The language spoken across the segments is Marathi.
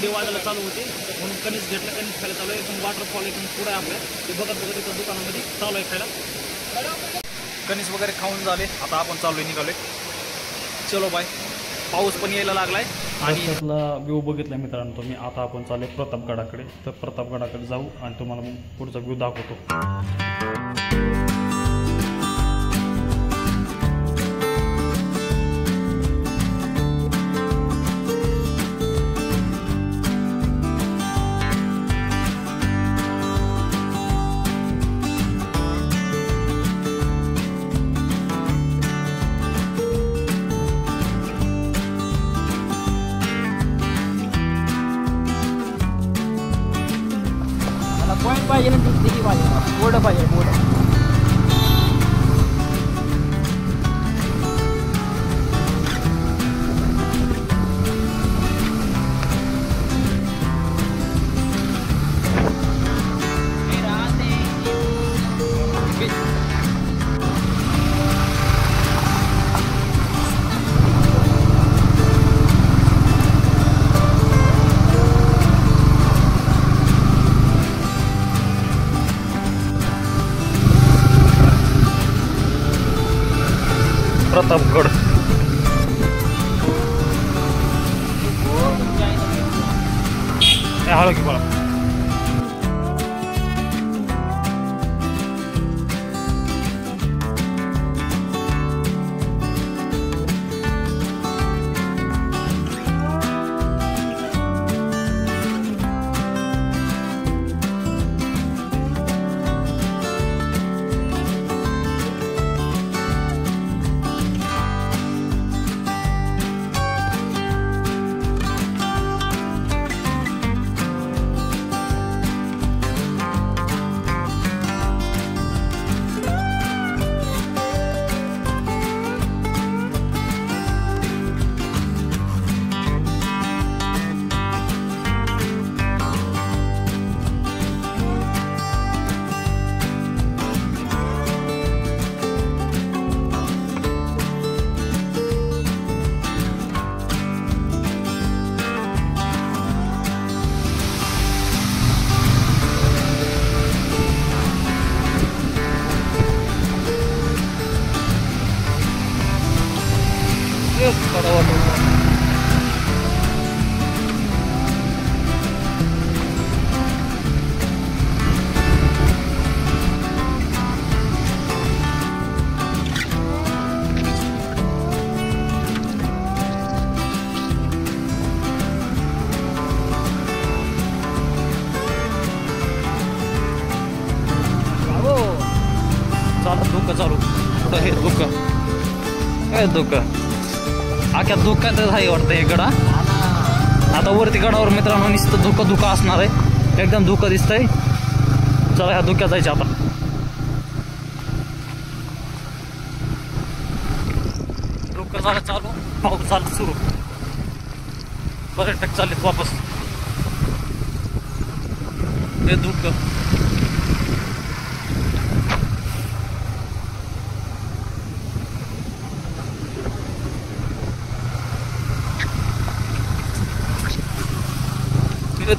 थंडी वाजायला चालू होती म्हणून कणीस घेतलं, कणीस खायला चालू आहे. एकदम वॉटरफॉल एकदम पुढे आहे आपल्या, ते बघत बघत इथं दुकानामध्ये चालू आहे खायला. कणीस वगैरे खाऊन झाले, आता आपण चालू निघालोय. चलो बाय. पाऊस पण यायला लागलाय आणि त्यातला व्ह्यू बघितला मित्रांनो तुम्ही. आता आपण चालले प्रतापगडाकडे, तर प्रतापगडाकडे जाऊ आणि तुम्हाला मग पुढचा व्ह्यू दाखवतो. पॉइंट पाहिजे ना, दिली पाहिजे, बोर्ड पाहिजे, बोर्ड. प्रतापगड हळू की बोला. धोका चालू कुठं हे धोका, काय धोका आख्या धोक्यातच आहे वाटतं हे गडा. आता वरती गडावर मित्रांनो नुसतं धोका धोका असणार आहे, एकदम धोका दिसतंय. चला ह्या धोक्यात जायचं आता. धोका झाला चालू, पाऊस झाला सुरू, पर्यटक चाललेत वापस. हे धोका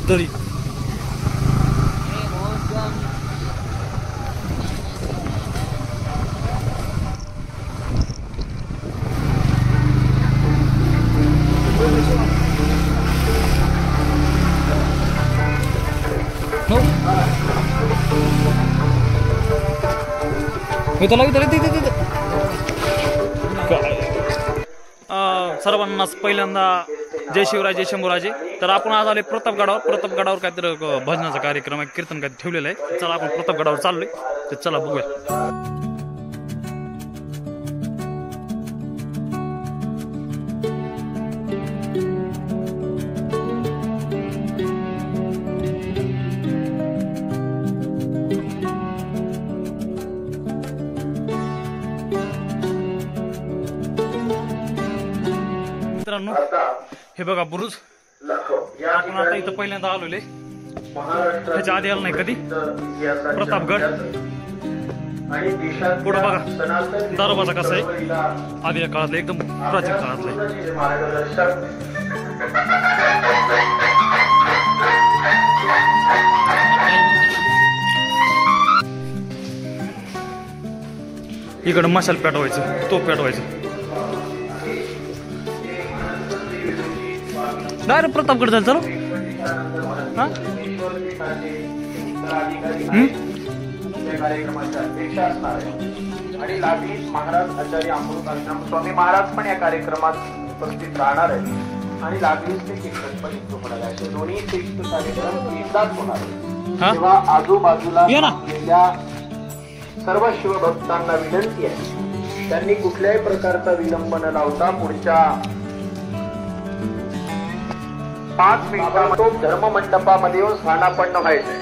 तरी सर्वांनाच पहिल्यांदा जय शिवराय जय शंभूराजे. तर आपण आज आले प्रतापगडावर काहीतरी भजनाचा कार्यक्रम आहे, कीर्तन काहीतरी ठेवलेलं आहे. चला आपण प्रतापगडावर चाललोय, तर चला बघूया. मित्रांनो हे बघा बुरुज, आपण आता इथं पहिल्यांदा आलोय, ह्याच्या आधी आलो नाही कधी. प्रतापगड पुढं बघा दरवाजा कसा आहे, आधी काळातलं एकदम प्राचीन काळातलं. इकडं मसाला पेटवायचं, तोप पेटवायचं. डायरेक्ट प्रतापगड झालं चलो. हा कार्यक्रमाचे अध्यक्ष असणार आहे आणि लागलीच महाराज आचार्य अमृतानंद स्वामी महाराज पण या कार्यक्रमात उपस्थित राहणार आहेत आणि लागलीच ते कीर्तन पण होणार आहे. असे दोन्ही तीर्थ कार्यक्रम एकदाच होणार आहे. तेव्हा आजूबाजूला असलेल्या सर्व शिवभक्तांना विनंती आहे, त्यांनी कुठल्याही प्रकारचा विलंब न लावता पुढच्या 5 मिनिटांमध्ये धर्म मंडपामध्ये येऊन स्थानापन्न व्हायचंय.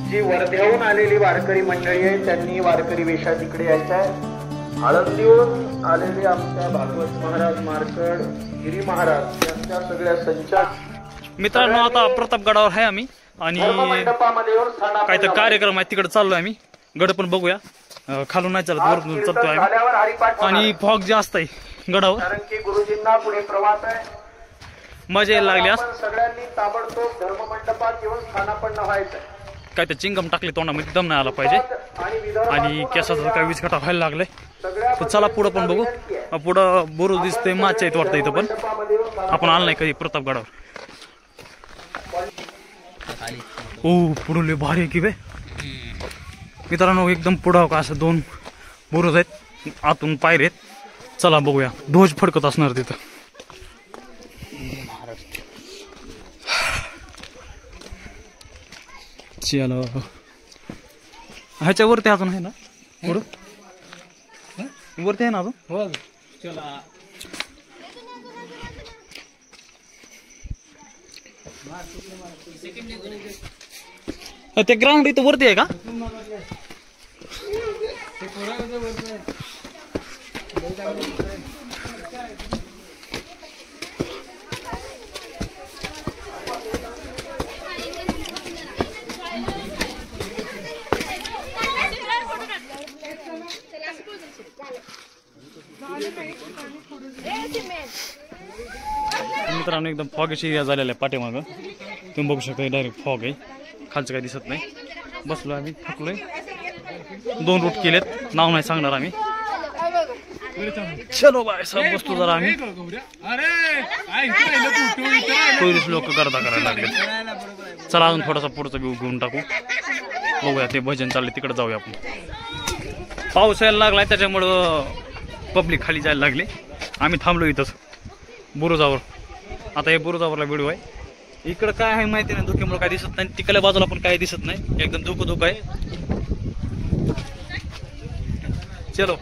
जी वर्ध्याहून आलेली वारकरी मंडळी आहे त्यांनी वारकरी वेशात इकडे यायचं आहे. आळंदीहून आलेले आमच्या भागवत महाराज, मार्कड, गिरी महाराज यांच्या सगळ्या संचात मित्रांनो आता प्रतापगडावर आहे आम्ही आणि मंडपामध्ये येऊन काय तर कार्यक्रम आहे तिकडे चाललोय आम्ही. गड पण बघूया, खालून नाही चालत, वरून चालतोय आम्ही आणि फॉग जास्त आहे गडावर. कारण की गुरुजींना पुढे प्रवास आहे, मजा यायला लागली. आज सगळ्यांनी ताबडतोब धर्म मंडपात येऊन स्थानापन्न व्हायचंय. काय तर चिंगम टाकले तोंडामध्ये, दम नाही आला पाहिजे आणि केसाचा काय विचकटा व्हायला लागलाय. तर चला पुढं पण बघू. पुढं बुरुज दिसतोय, माच्या आहेत वाटतं इथं, पण आपण आलो नाही कधी प्रतापगडावर. ओ पुढं लय भारी आहे की बे मित्रांनो, एकदम पुढं का असं 2 बुरुज आहेत, आतून पायरे आहेत. चला बघूया, ध्वज फडकत असणार तिथं. चलो ह्याच्यावरती अजून आहे ना, वरती आहे ना अजून. ते ग्राउंड इथं वरती आहे का? मित्रांनो एकदम फॉगेश एरिया झालेला आहे पाठीमागं, तुम्ही बघू शकता. डायरेक्ट फॉग आहे, खालचं काही दिसत नाही. बसलो आम्ही, थकलोय. 2 रूट केलेत, नाव नाही सांगणार आम्ही. चलो बाय सब बसतो जरा आम्ही. टुरिस्ट लोक करायला लागले. चला अजून थोडासा पुढचा व्ह्यू घेऊन टाकू, बघूया. ते भजन चालले तिकडे जाऊया आपण. पाऊस यायला लागलाय त्याच्यामुळं पब्लिक खाली जायला लागले. आम्ही थांबलो इथंच बुरुजावर. आता हे बुरुजावरला व्हिडिओ आहे. इकडं काय आहे माहिती नाही, धुक्यामुळे काय दिसत नाही. तिकडल्या बाजूला पण काय दिसत नाही, एकदम धुकं आहे. चलो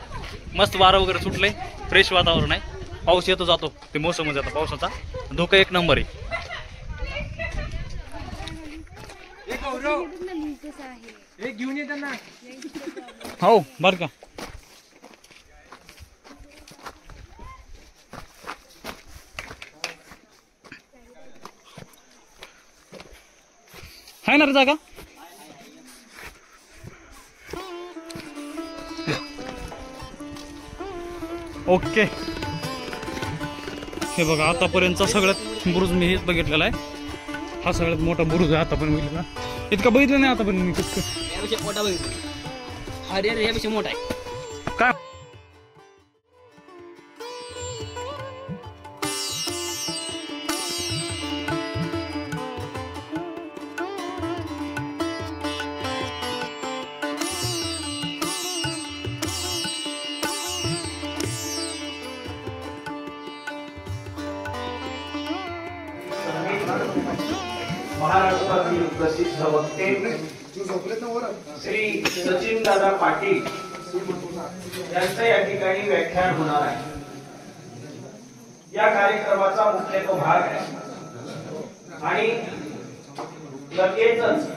मस्त वारं वगैरे सुटलंय, फ्रेश वातावरण आहे. पाऊस येतो जातो, ते मोसमच आता पावसाचा. धुकं 1 नंबर आहे. हो बर का. आहे ना रे जागा. ओके हे बघा, आतापर्यंतचा सगळ्यात बुरुज मी हेच बघितलेला आहे. हा सगळ्यात मोठा बुरुज आहे आतापर्यंत बघितला. इतका बघितलं नाही आतापर्यंत मी. कसं मोठा बघितला, यापेक्षा मोठा आहे काय. महाराष्ट्रातील प्रसिद्ध वक्ते श्री सचिन दादा पाटील यांचं या ठिकाणी व्याख्यान होणार आहे. या कार्यक्रमाचा मुख्य तो भाग आहे आणि लगेचच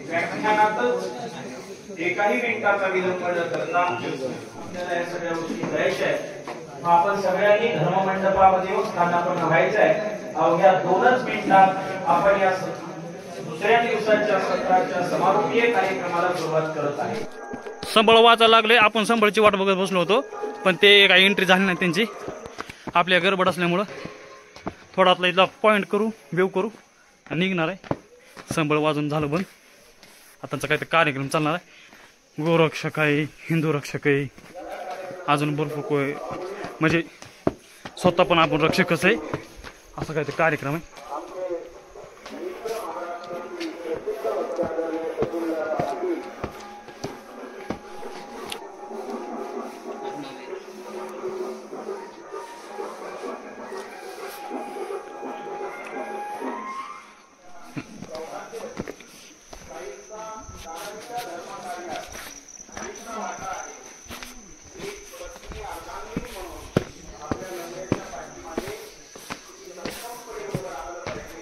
व्याख्यानातच एकाही मिनिटाचा विलंब न करता आपल्याला या सगळ्या गोष्टी करायच्या आहेत. आपण सगळ्यांनी धर्ममंडपामध्ये येऊन स्थानापन्न व्हायचं आहे. अवघ्या 2च मिनिटात आपण या दुसऱ्या दिवसाच्या सत्राच्या समारोपीय कार्यक्रमाला सुरुवात करत आहे. संबळ वाचायला लागले. आपण संबळची वाट बघत बसलो होतो, पण ते काही एंट्री झाली नाही त्यांची. आपल्या गडबड असल्यामुळं थोडातला इथला पॉईंट करू, वेव करू आणि निघणार आहे. संबळ वाजून झालं बंद. आताचा काहीतरी कार्यक्रम चालणार आहे. गोरक्षक आहे, हिंदू रक्षक आहे, अजून भरपूर कोय म्हणजे स्वतः पण आपण रक्षकच आहे, असं काहीतरी कार्यक्रम आहे.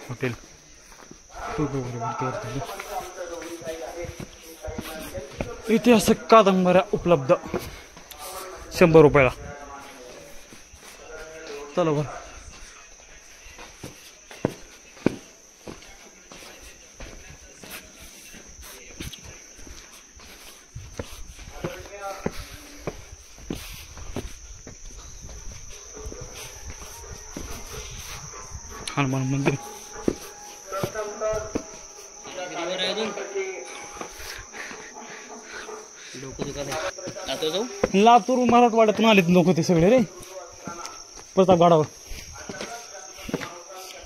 हॉटेल ऐतिहासिक कादंबऱ्या उपलब्ध 100 रुपयाला. चला बरं. हनुमान मंदिर लातूर मराठवाड्यातून आलेत लोक ते सगळे रे प्रतापगडावर.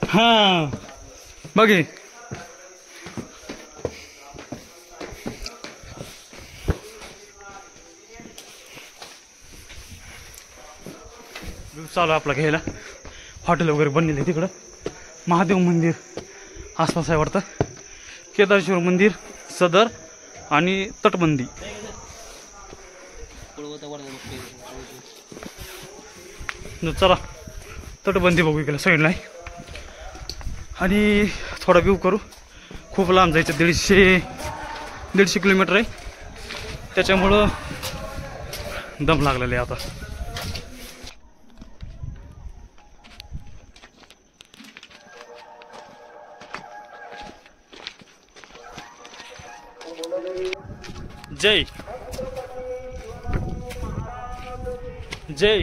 हा बघे चालू आपला घ्यायला. हॉटेल वगैरे बनलेले तिकडं. महादेव मंदिर आसपास आहे वाटतं. केदारेश्वर मंदिर, सदर आणि तटबंदी. चला तटबंदी बघू इकडे साईडला आहे. आणि थोडा व्ह्यू करू. खूप लांब जायचं, 150 किलोमीटर आहे, त्याच्यामुळं दम लागलेला आहे आता. जय जय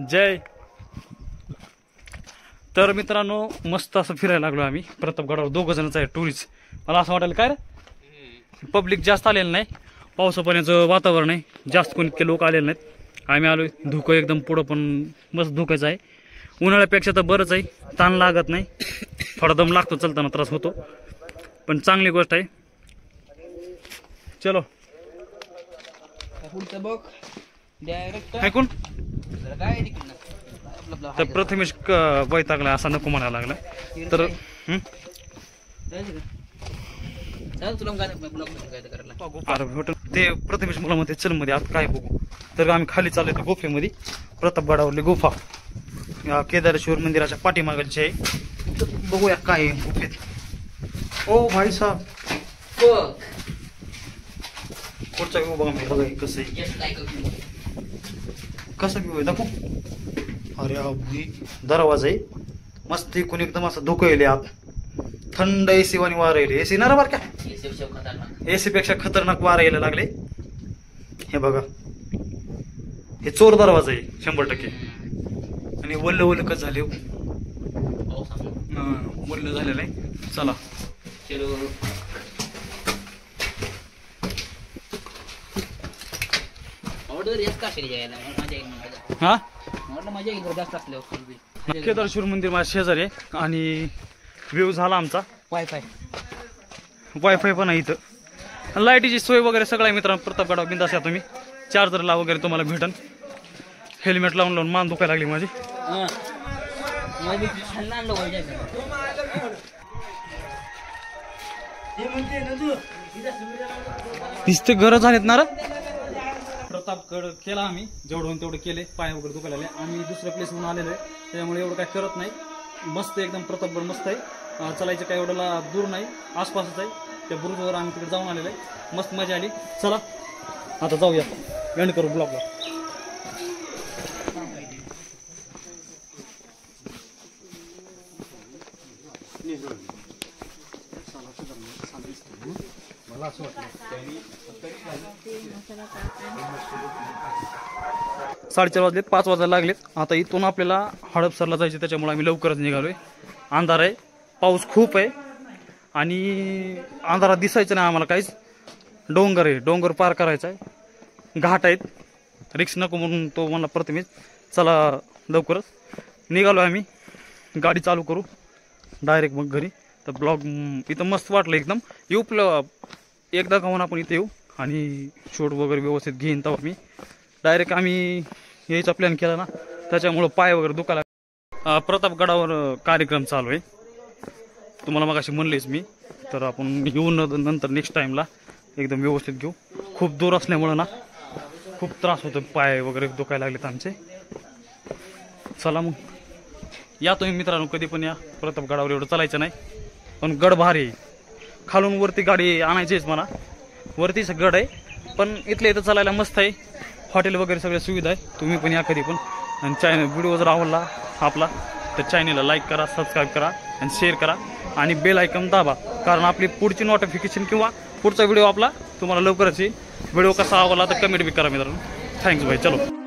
जय. तर मित्रांनो मस्त असं फिरायला लागलो आम्ही प्रतापगडावर. 2 जणच आहे टुरिस्ट. मला असं वाटायला काय रे पब्लिक जास्त आलेलं नाही, पावसा पाण्याचं वातावरण आहे, जास्त कोणी इतके लोक आलेले नाहीत. आम्ही आलो. धुकं एकदम पुढं पण मस्त धुकायचं आहे. उन्हाळ्यापेक्षा तर बरंच आहे, ताण लागत नाही. थोडा दम लागतो, चलताना त्रास होतो, पण चांगली गोष्ट आहे. चलो बघ डायरेक्ट ऐकून. काय तर प्रथमेश वैतागला असा नको म्हणायला लागला. तर हॉटेल ते प्रथमेश मला म्हणते चल मध्ये आत काय बघू. तर आम्ही खाली चाललो गुफेमध्ये. प्रतापगडावरली गुफा या केदारेश्वर मंदिराच्या पाठीमागाची आहे. बघूया काय आहे गुफेत. ओ भाई साहेब पुढचा व्ह्यू बघा. मी बघा कसं आहे, कसं व्ह्यू आहे दाखवू. अरे भाई दरवाजा आहे मस्त. एकूण एकदम असं धुकं येईल आत. थंड एसी वाणी वारा येईल. एसी ना बरं का, एसी पेक्षा खतरनाक वारा यायला लागले. हे बघा हे चोर दरवाजा आहे 100%. आणि वल्ल वल्ल कसं झाले, वल्ल झालेलं आहे. चला हा केदारेश्वर मंदिर माझ्या शेजारी आहे. आणि व्ह्यू झाला आमचा. वायफाय पण आहे इथं. लाईटीची सोय वगैरे सगळं आहे मित्रांनो. प्रतापगडावर बिंदास या तुम्ही. चार्जरला वगैरे तुम्हाला भेटन. हेल्मेट लावून लावून मान दुखायला लागली माझी. नुसते घर झालेत ना रे. प्रतापगड केला आम्ही, जेवढं होऊन तेवढं केले. पाय वगैरे दुखायला लागले. आम्ही दुसऱ्या प्लेसवरून आलेलो आहे, त्याच्यामुळे एवढं काय करत नाही. मस्त एकदम प्रतापगड मस्त आहे. चालायचं काय एवढं दूर नाही, आसपासच आहे. त्या बुरुजवर आम्ही तिकडे जाऊन आलेलो आहे. मस्त मजा आली. चला आता जाऊया, एंड करू ब्लॉगला. मला असं वाटलं 4:30 वाजलेत, 5 वाजायला लागलेत. आता इथून आपल्याला हडपसरला जायचे, त्याच्यामुळे आम्ही लवकरच निघालोय. अंधार आहे, पाऊस खूप आहे. आणि अंधारात दिसायचं नाही आम्हाला काहीच. डोंगर आहे, डोंगर पार करायचा आहे, घाट आहेत. रिक्स नको म्हणून तो मला प्रथमेच चला लवकरच निघालो आम्ही. गाडी चालू करू डायरेक्ट मग घरी. तर ब्लॉग इथं मस्त वाटलं एकदम. येऊ एकदा का आपण इथे येऊ आणि शूट वगैरे व्यवस्थित घेईन. तेव्हा मी डायरेक्ट आम्ही यायचा प्लॅन केला ना, त्याच्यामुळं पाय वगैरे दुखायला. प्रतापगडावर कार्यक्रम चालू आहे, तुम्हाला मगाशी म्हणलेच मी. तर आपण येऊन नंतर नेक्स्ट टाईमला एकदम व्यवस्थित घेऊ. खूप दूर असल्यामुळं ना खूप त्रास होतो, पाय वगैरे दुखायला लागलेत आमचे. चला मग या तुम्ही मित्रांनो, कधी पण या. प्रतापगडावर एवढं चालायचं नाही, पण गड भारी आहे. खालून वरती गाडी आणायचीच म्हणा, वरतीच गड आहे, पण इथल्या इथं चालायला मस्त आहे. हॉटेल वगैरे सगळ्या सुविधा आहे. तुम्ही पण या कधी पण. आणि व्हिडिओ जर आवडला आपला तर चॅनलला लाईक करा, सबस्क्राईब करा आणि शेअर करा आणि बेल आयकॉन दाबा, कारण आपली पुढची नोटिफिकेशन किंवा पुढचा व्हिडिओ आपला तुम्हाला लवकरच येईल. व्हिडिओ कसा आवडला तर कमेंट बी करा मित्रांनो. थँक्स भाई. चलो.